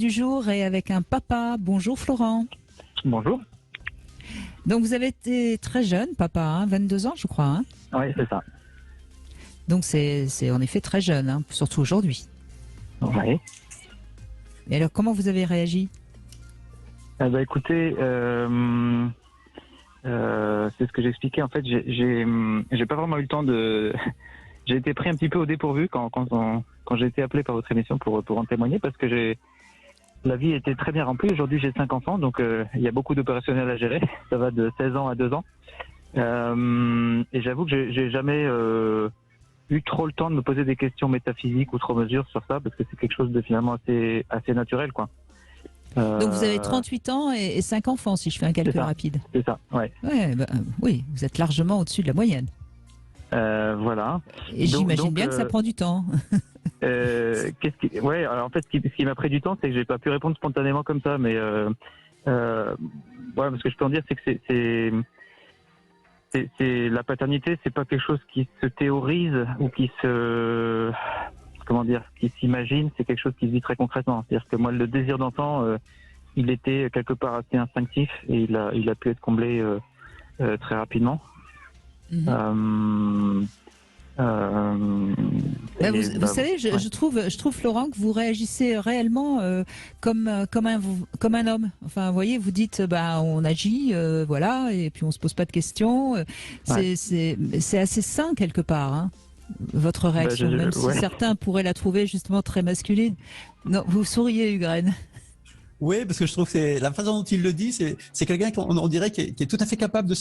Du jour et avec un papa. Bonjour Florent. Bonjour. Donc vous avez été très jeune, papa, 22 ans je crois. Oui, c'est ça. Donc c'est en effet très jeune, surtout aujourd'hui. Oui. Et alors comment vous avez réagi? Écoutez, c'est ce que j'expliquais. En fait, j'ai pas vraiment eu le temps de. J'ai été pris un petit peu au dépourvu quand j'ai été appelé par votre émission pour en témoigner parce que la vie était très bien remplie. Aujourd'hui, j'ai 5 enfants, donc il y a beaucoup d'opérationnels à gérer. Ça va de 16 ans à 2 ans. Et j'avoue que j'ai jamais eu trop le temps de me poser des questions métaphysiques ou trop mesures sur ça, parce que c'est quelque chose de finalement assez naturel, quoi. Donc vous avez 38 ans et 5 enfants, si je fais un calcul rapide. C'est ça, ouais. Oui, vous êtes largement au-dessus de la moyenne. Voilà. Et j'imagine bien que ça prend du temps. Alors en fait, ce qui m'a pris du temps, c'est que j'ai pas pu répondre spontanément comme ça, mais ce que je peux en dire, c'est que c'est la paternité, c'est pas quelque chose qui se théorise ou qui s'imagine, c'est quelque chose qui se vit très concrètement. C'est-à-dire que moi, le désir d'enfant, il était quelque part assez instinctif et il a pu être comblé très rapidement. Vous savez, je trouve Florent que vous réagissez réellement comme un homme. Enfin, vous voyez, vous dites on agit, voilà, et puis on se pose pas de questions. C'est assez sain quelque part, votre réaction, même si certains pourraient la trouver justement très masculine. Non, vous souriez, Ugren. Oui, parce que je trouve que c'est la façon dont il le dit, c'est quelqu'un qu'on dirait qui est tout à fait capable de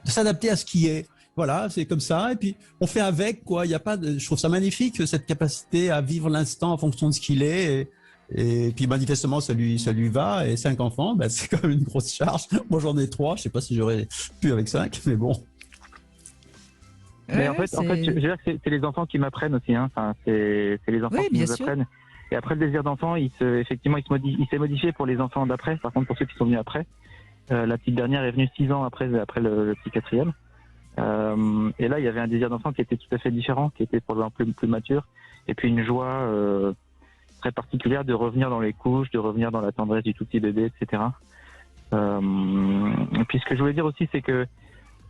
s'adapter à ce qui est. Voilà, c'est comme ça. Et puis on fait avec, quoi. Il y a pas je trouve ça magnifique, cette capacité à vivre l'instant en fonction de ce qu'il est. Et puis manifestement ça lui va. Et 5 enfants, c'est quand même une grosse charge. Moi j'en ai 3. Je sais pas si j'aurais pu avec 5, mais bon. Mais en fait, je veux dire, c'est les enfants qui m'apprennent aussi. Enfin, c'est les enfants qui nous apprennent. Et après, le désir d'enfant, il s'est modifié pour les enfants d'après. Par contre, pour ceux qui sont venus après, la petite dernière est venue 6 ans après le petit quatrième. Et là, il y avait un désir d'enfant qui était tout à fait différent, qui était probablement plus mature. Et puis une joie très particulière de revenir dans les couches, de revenir dans la tendresse du tout petit bébé, etc. Et puis ce que je voulais dire aussi, c'est que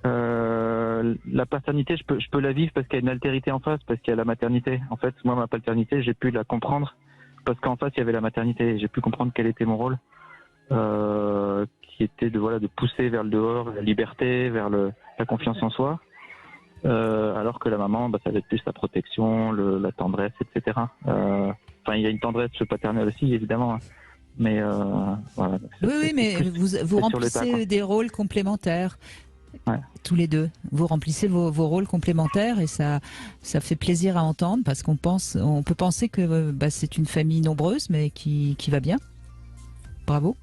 la paternité, je peux la vivre parce qu'il y a une altérité en face, parce qu'il y a la maternité. En fait, moi, ma paternité, j'ai pu la comprendre parce qu'en face, il y avait la maternité. J'ai pu comprendre quel était mon rôle, qui était de pousser vers le dehors, la liberté, vers la confiance en soi. Alors que la maman, ça va être plus la protection, la tendresse, etc. Il y a une tendresse paternelle aussi, évidemment. Mais voilà. Oui, mais vous remplissez des rôles complémentaires. Ouais. Tous les deux, vous remplissez vos rôles complémentaires et ça fait plaisir à entendre parce on peut penser que c'est une famille nombreuse mais qui va bien. Bravo.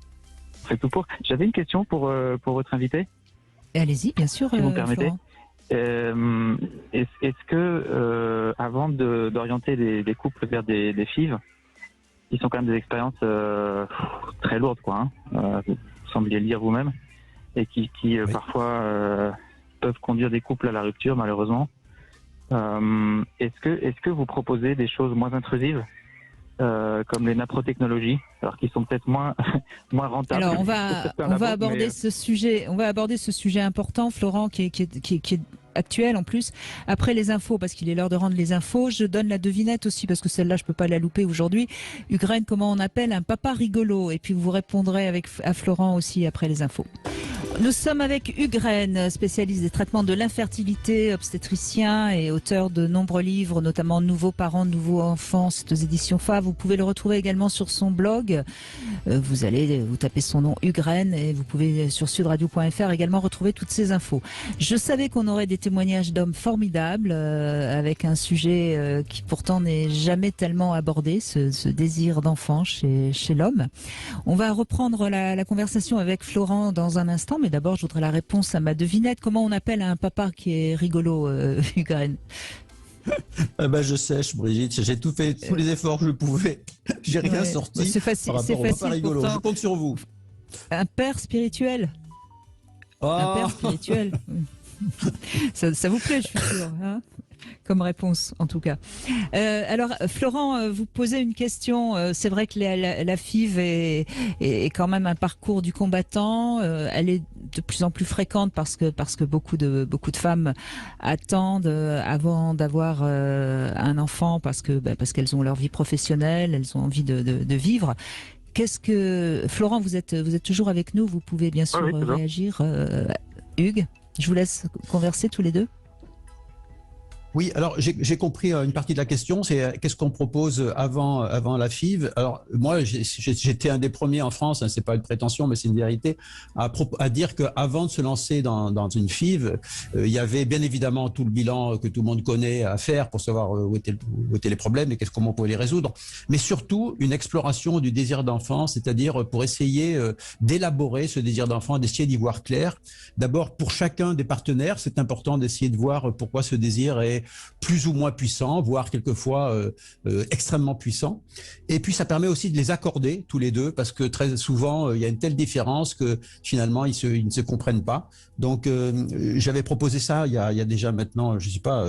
C'est tout pour. J'avais une question pour votre invité. Allez-y, bien sûr. Si vous me permettez. Est-ce que avant d'orienter des couples vers des FIV, qui sont quand même des expériences très lourdes, quoi, vous sembliez le dire vous-même, et qui oui, parfois peuvent conduire des couples à la rupture, malheureusement. Est-ce que vous proposez des choses moins intrusives, comme les naprotechnologies, alors qui sont peut-être moins rentables? Alors on va aborder ce sujet. On va aborder ce sujet important, Florent, qui est actuel en plus. Après les infos, parce qu'il est l'heure de rendre les infos, je donne la devinette aussi parce que celle-là je peux pas la louper aujourd'hui. Ugren, comment on appelle un papa rigolo? Et puis vous répondrez à Florent aussi après les infos. Nous sommes avec Ugren, spécialiste des traitements de l'infertilité, obstétricien et auteur de nombreux livres, notamment Nouveaux parents, nouveaux enfants, c'est aux éditions FA. Vous pouvez le retrouver également sur son blog. Vous tapez son nom Ugren et vous pouvez sur sudradio.fr également retrouver toutes ces infos. Je savais qu'on aurait des témoignages d'hommes formidables avec un sujet qui pourtant n'est jamais tellement abordé, ce désir d'enfant chez l'homme. On va reprendre la conversation avec Florent dans un instant. Mais d'abord, je voudrais la réponse à ma devinette. Comment on appelle un papa qui est rigolo, Ugren? Je sèche, Brigitte. J'ai tout fait, tous les efforts que je pouvais. J'ai rien sorti. C'est facile. C'est facile. Rigolo. Je compte sur vous. Un père spirituel. Oh. Un père spirituel. ça vous plaît, je suis sûr. comme réponse, en tout cas. Alors, Florent, vous posez une question. C'est vrai que la FIV est quand même un parcours du combattant. Elle est de plus en plus fréquente parce que beaucoup de femmes attendent avant d'avoir un enfant parce qu'elles ont leur vie professionnelle, elles ont envie de vivre. Florent, vous êtes toujours avec nous. Vous pouvez bien sûr réagir. Hugues, je vous laisse converser tous les deux. Oui, alors j'ai compris une partie de la question, c'est qu'est-ce qu'on propose avant la FIV. Alors moi, j'étais un des premiers en France, hein, c'est pas une prétention, mais c'est une vérité, à dire qu'avant de se lancer dans une FIV, il y avait bien évidemment tout le bilan que tout le monde connaît à faire pour savoir où étaient les problèmes et comment on pouvait les résoudre, mais surtout une exploration du désir d'enfant, c'est-à-dire pour essayer d'élaborer ce désir d'enfant, d'essayer d'y voir clair. D'abord, pour chacun des partenaires, c'est important d'essayer de voir pourquoi ce désir est plus ou moins puissant, voire quelquefois extrêmement puissant. Et puis ça permet aussi de les accorder tous les deux, parce que très souvent il y a une telle différence que finalement ils ne se comprennent pas. Donc j'avais proposé ça il y a déjà maintenant, je sais pas,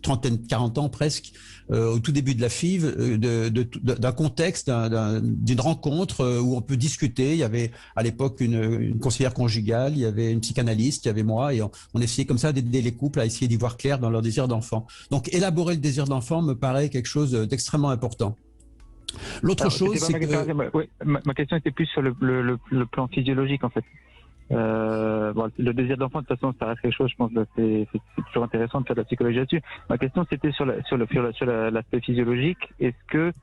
40 ans presque, au tout début de la FIV, d'un contexte, d'une rencontre où on peut discuter. Il y avait à l'époque une conseillère conjugale, il y avait une psychanalyste, il y avait moi, et on essayait comme ça d'aider les couples à essayer d'y voir clair dans leur désir d'enfant. Donc, élaborer le désir d'enfant me paraît quelque chose d'extrêmement important. L'autre chose, c'est que... Ma question était plus sur le plan physiologique, en fait. Le désir d'enfant, de toute façon, ça reste quelque chose, je pense, c'est toujours intéressant de faire de la psychologie là-dessus. Ma question, c'était sur l'aspect physiologique. Est-ce que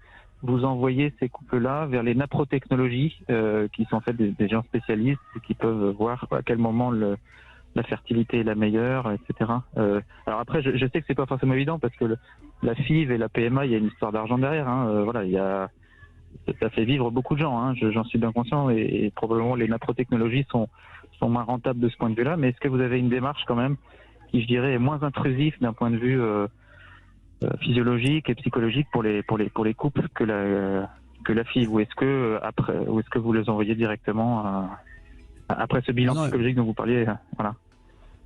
vous envoyez ces couples-là vers les naprotechnologies, qui sont en fait des gens spécialistes qui peuvent voir à quel moment la fertilité est la meilleure, etc. Alors après, je sais que c'est pas forcément évident parce que la FIV et la PMA, il y a une histoire d'argent derrière. Voilà, ça fait vivre beaucoup de gens. Hein, j'en suis bien conscient et probablement les naprotechnologies sont moins rentables de ce point de vue-là. Mais est-ce que vous avez une démarche quand même qui, je dirais, est moins intrusive d'un point de vue physiologique et psychologique pour les couples que la FIV, ou est-ce que vous les envoyez directement après ce bilan psychologique dont vous parliez, voilà.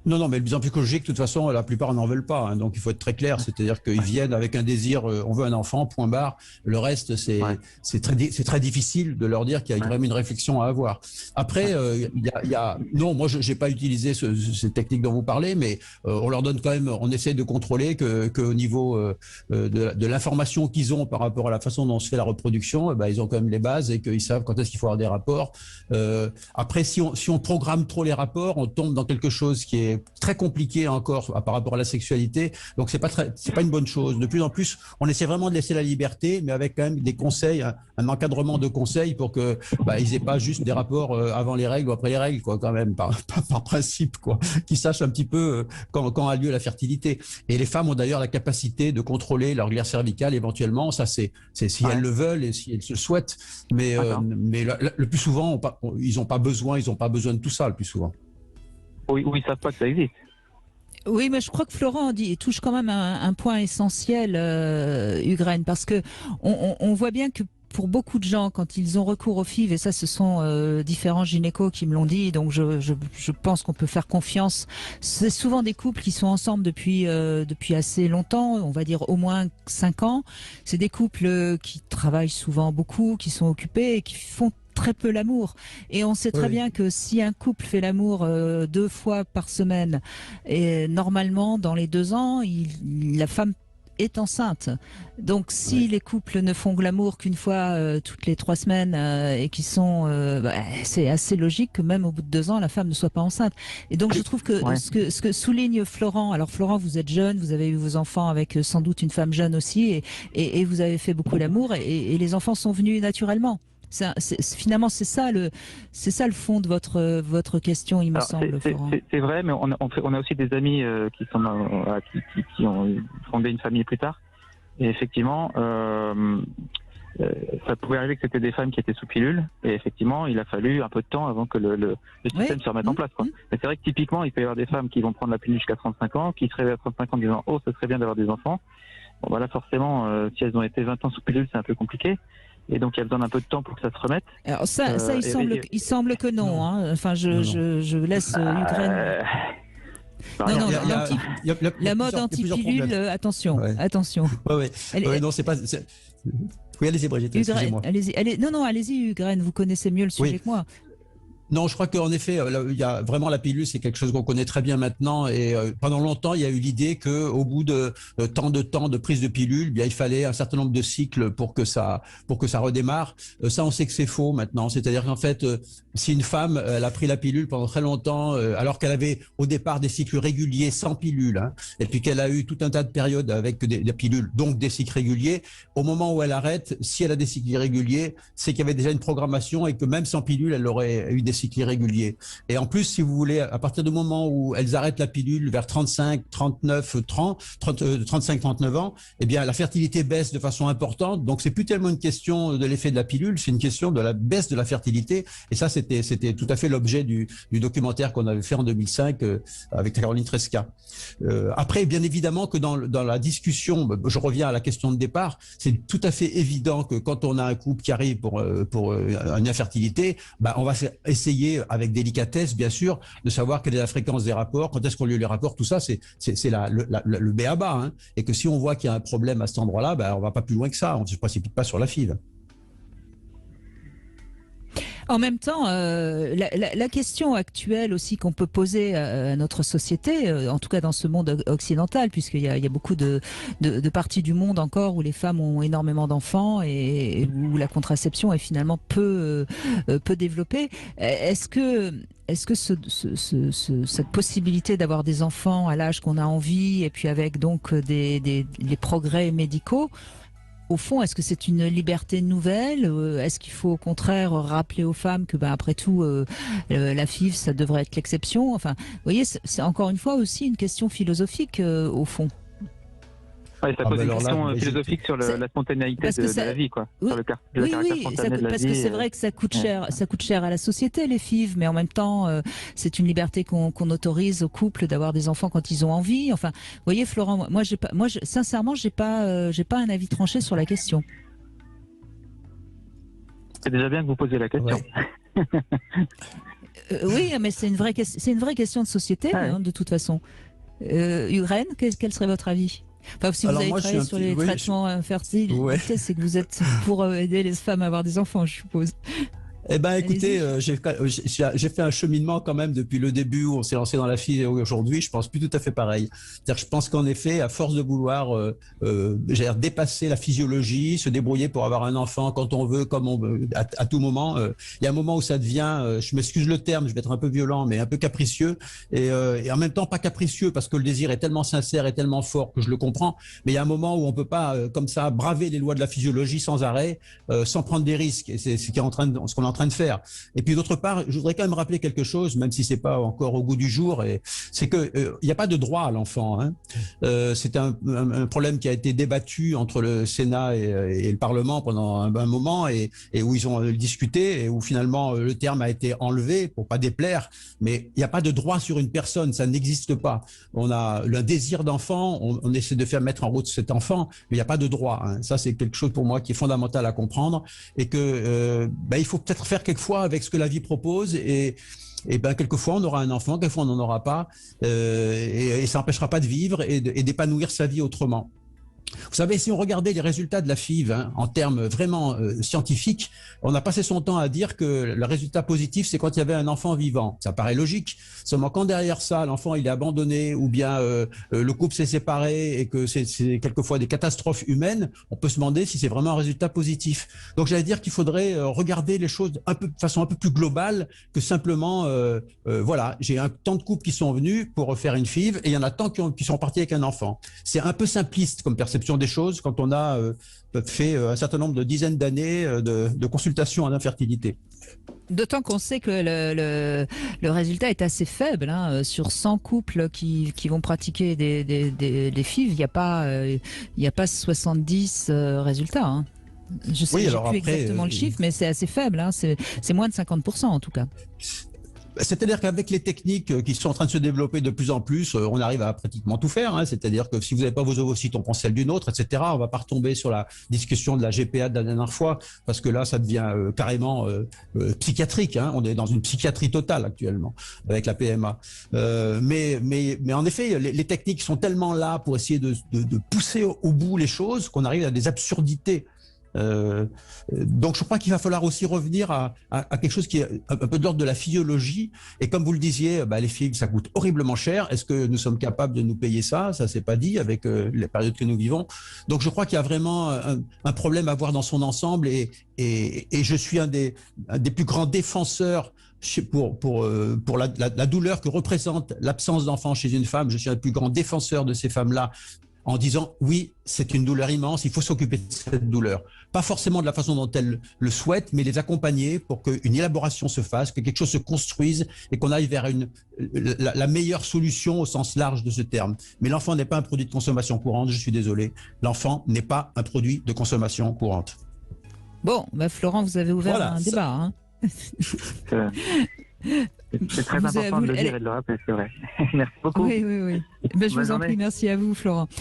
Non, mais le bilan psychologique, de toute façon, la plupart n'en veulent pas. Hein, donc, il faut être très clair. C'est-à-dire qu'ils viennent avec un désir, on veut un enfant, point barre. Le reste, c'est très difficile de leur dire qu'il y a vraiment une réflexion à avoir. Après, non, moi, j'ai pas utilisé ces techniques dont vous parlez, mais on leur donne quand même, on essaie de contrôler qu'au niveau de l'information qu'ils ont par rapport à la façon dont se fait la reproduction, ils ont quand même les bases et qu'ils savent quand est-ce qu'il faut avoir des rapports. Après, si on programme trop les rapports, on tombe dans quelque chose qui est très compliqué encore par rapport à la sexualité, donc c'est pas une bonne chose. De plus en plus, on essaie vraiment de laisser la liberté, mais avec quand même des conseils, un encadrement de conseils pour que ils aient pas juste des rapports avant les règles ou après les règles, quoi, quand même, par principe, quoi, qu'ils sachent un petit peu quand a lieu la fertilité. Et les femmes ont d'ailleurs la capacité de contrôler leur glaire cervicale éventuellement, ça c'est si elles le veulent et si elles se le souhaitent, mais le plus souvent ils ont pas besoin de tout ça le plus souvent. Oui, ils savent pas que ça existe. Oui, mais je crois que Florent touche quand même un point essentiel, Ugraine, parce que on voit bien que pour beaucoup de gens, quand ils ont recours au FIV, et ça, ce sont différents gynécos qui me l'ont dit, donc je pense qu'on peut faire confiance. C'est souvent des couples qui sont ensemble depuis assez longtemps, on va dire au moins 5 ans. C'est des couples qui travaillent souvent beaucoup, qui sont occupés et qui font très peu l'amour. Et on sait très bien que si un couple fait l'amour 2 fois par semaine, et normalement, dans les 2 ans, la femme est enceinte. Donc, si les couples ne font l'amour qu'une fois toutes les 3 semaines et qui sont, c'est assez logique que même au bout de 2 ans, la femme ne soit pas enceinte. Et donc, je trouve que ce que souligne Florent, alors Florent, vous êtes jeune, vous avez eu vos enfants avec sans doute une femme jeune aussi, et vous avez fait beaucoup l'amour, et les enfants sont venus naturellement. Finalement, c'est ça le fond de votre question, il me semble, Florent. C'est vrai, mais on a aussi des amis qui ont fondé une famille plus tard. Et effectivement, ça pouvait arriver que c'était des femmes qui étaient sous pilule. Et effectivement, il a fallu un peu de temps avant que le système se remette en place, quoi. Mais c'est vrai que typiquement, il peut y avoir des femmes qui vont prendre la pilule jusqu'à 35 ans, qui se réveillent à 35 ans en disant « Oh, ça serait bien d'avoir des enfants ». Bon, voilà, fortement, si elles ont été 20 ans sous pilule, c'est un peu compliqué. Et donc, il y a besoin d'un peu de temps pour que ça se remette. Alors il semble que non. Hein. Enfin, je laisse Ugraine. Non, non, il y a la mode plusieurs anti-pilule, problèmes. attention, Ouais. attention. Non, c'est pas. Oui, allez-y, Brigitte, excusez-moi. Allez-y, Hugues, vous connaissez mieux le sujet que moi. Non, je crois qu'en effet, il y a vraiment la pilule, c'est quelque chose qu'on connaît très bien maintenant. Et pendant longtemps, il y a eu l'idée que, au bout de tant de prise de pilule, bien il fallait un certain nombre de cycles pour que ça redémarre. Ça, on sait que c'est faux maintenant. C'est-à-dire qu'en fait, si une femme elle a pris la pilule pendant très longtemps, alors qu'elle avait au départ des cycles réguliers sans pilule, hein, et puis qu'elle a eu tout un tas de périodes avec des pilules, donc des cycles réguliers, au moment où elle arrête, si elle a des cycles irréguliers, c'est qu'il y avait déjà une programmation et que même sans pilule, elle aurait eu des cycles irréguliers. Et en plus, si vous voulez, à partir du moment où elles arrêtent la pilule vers 35, 39, 35, 39 ans, eh bien, la fertilité baisse de façon importante. Donc, c'est plus tellement une question de l'effet de la pilule, c'est une question de la baisse de la fertilité. Et ça, c'était tout à fait l'objet du documentaire qu'on avait fait en 2005 avec Caroline Tresca. Après, bien évidemment que dans la discussion, je reviens à la question de départ, c'est tout à fait évident que quand on a un couple qui arrive pour une infertilité, on va essayer avec délicatesse, bien sûr, de savoir quelle est la fréquence des rapports, quand est-ce qu'on lui les rapports, tout ça, c'est le b.a.-ba, hein, et que si on voit qu'il y a un problème à cet endroit-là, on va pas plus loin que ça, on ne se précipite pas sur la FIV. En même temps, la question actuelle aussi qu'on peut poser à notre société, en tout cas dans ce monde occidental, puisqu'il y a beaucoup de parties du monde encore où les femmes ont énormément d'enfants et où la contraception est finalement peu développée. Est-ce que cette possibilité d'avoir des enfants à l'âge qu'on a envie et puis avec donc les progrès médicaux, au fond, est-ce que c'est une liberté nouvelle? Est-ce qu'il faut au contraire rappeler aux femmes que, après tout, la FIV, ça devrait être l'exception? Enfin, vous voyez, c'est encore une fois aussi une question philosophique au fond. Oui, ça pose une question philosophique sur la spontanéité de la vie, quoi. Oui, sur le caractère spontané de la vie. Parce que c'est vrai que ça coûte cher à la société, les FIV, mais en même temps, c'est une liberté qu'on autorise aux couples d'avoir des enfants quand ils ont envie. Enfin, vous voyez, Florent, sincèrement, j'ai pas un avis tranché sur la question. C'est déjà bien que vous posiez la question. Ouais. Oui, mais c'est une vraie question de société, de toute façon. Hugues, quel serait votre avis? Enfin, si vous avez travaillé sur les traitements infertiles, c'est que vous êtes pour aider les femmes à avoir des enfants, je suppose. Eh ben, écoutez, j'ai fait un cheminement quand même depuis le début où on s'est lancé dans la FIV et aujourd'hui, je pense plus tout à fait pareil. C'est-à-dire que je pense qu'en effet, à force de vouloir dépasser la physiologie, se débrouiller pour avoir un enfant quand on veut, comme on veut, à tout moment, il y a un moment où ça devient, je m'excuse le terme, je vais être un peu violent, mais un peu capricieux et en même temps pas capricieux parce que le désir est tellement sincère et tellement fort que je le comprends, mais il y a un moment où on peut pas comme ça braver les lois de la physiologie sans arrêt, sans prendre des risques et c'est ce qu'on est en train de faire. Et puis d'autre part, je voudrais quand même rappeler quelque chose, même si c'est pas encore au goût du jour, et c'est que il n'y a pas de droit à l'enfant. Hein. C'est un problème qui a été débattu entre le Sénat et le Parlement pendant un moment et où ils ont discuté et où finalement le terme a été enlevé pour pas déplaire. Mais il n'y a pas de droit sur une personne, ça n'existe pas. On a le désir d'enfant, on essaie de faire mettre en route cet enfant, mais il n'y a pas de droit. Hein. Ça, c'est quelque chose pour moi qui est fondamental à comprendre et que il faut peut-être faire quelquefois avec ce que la vie propose et quelquefois on aura un enfant, quelquefois on n'en aura pas et ça n'empêchera pas de vivre et d'épanouir sa vie autrement. Vous savez, si on regardait les résultats de la FIV en termes vraiment scientifiques, on a passé son temps à dire que le résultat positif, c'est quand il y avait un enfant vivant. Ça paraît logique. Seulement quand derrière ça, l'enfant il est abandonné ou bien le couple s'est séparé et que c'est quelquefois des catastrophes humaines, on peut se demander si c'est vraiment un résultat positif. Donc j'allais dire qu'il faudrait regarder les choses de façon un peu plus globale que simplement, voilà, j'ai tant de couples qui sont venus pour faire une FIV et il y en a tant qui sont partis avec un enfant. C'est un peu simpliste comme perception des choses quand on a fait un certain nombre de dizaines d'années de consultations en infertilité. D'autant qu'on sait que le résultat est assez faible. Hein. Sur 100 couples qui vont pratiquer des FIV, il n'y a pas 70 résultats. Hein. Je sais plus exactement le chiffre, mais c'est assez faible. Hein. C'est moins de 50% en tout cas. C'est-à-dire qu'avec les techniques qui sont en train de se développer de plus en plus, on arrive à pratiquement tout faire. Hein. C'est-à-dire que si vous n'avez pas vos ovocytes, on prend celle d'une autre, etc. On ne va pas retomber sur la discussion de la GPA de la dernière fois, parce que là, ça devient carrément psychiatrique. Hein. On est dans une psychiatrie totale actuellement avec la PMA. Mais en effet, les techniques sont tellement là pour essayer de pousser au bout les choses qu'on arrive à des absurdités. Donc je crois qu'il va falloir aussi revenir à quelque chose qui est un peu de l'ordre de la physiologie, et comme vous le disiez, les filles, ça coûte horriblement cher. Est-ce que nous sommes capables de nous payer ça? Ça c'est pas dit avec les périodes que nous vivons. Donc je crois qu'il y a vraiment un problème à voir dans son ensemble, et je suis un des plus grands défenseurs pour la douleur que représente l'absence d'enfants chez une femme. Je suis un des plus grands défenseurs de ces femmes-là, en disant oui, c'est une douleur immense, il faut s'occuper de cette douleur. Pas forcément de la façon dont elles le souhaitent, mais les accompagner pour qu'une élaboration se fasse, que quelque chose se construise et qu'on aille vers la meilleure solution au sens large de ce terme. Mais l'enfant n'est pas un produit de consommation courante, je suis désolé. L'enfant n'est pas un produit de consommation courante. Bon, Florent, vous avez ouvert un débat. Hein. C'est très important de le dire et de le rappeler, c'est vrai. Merci beaucoup. Oui. Je vous en prie, merci à vous, Florent.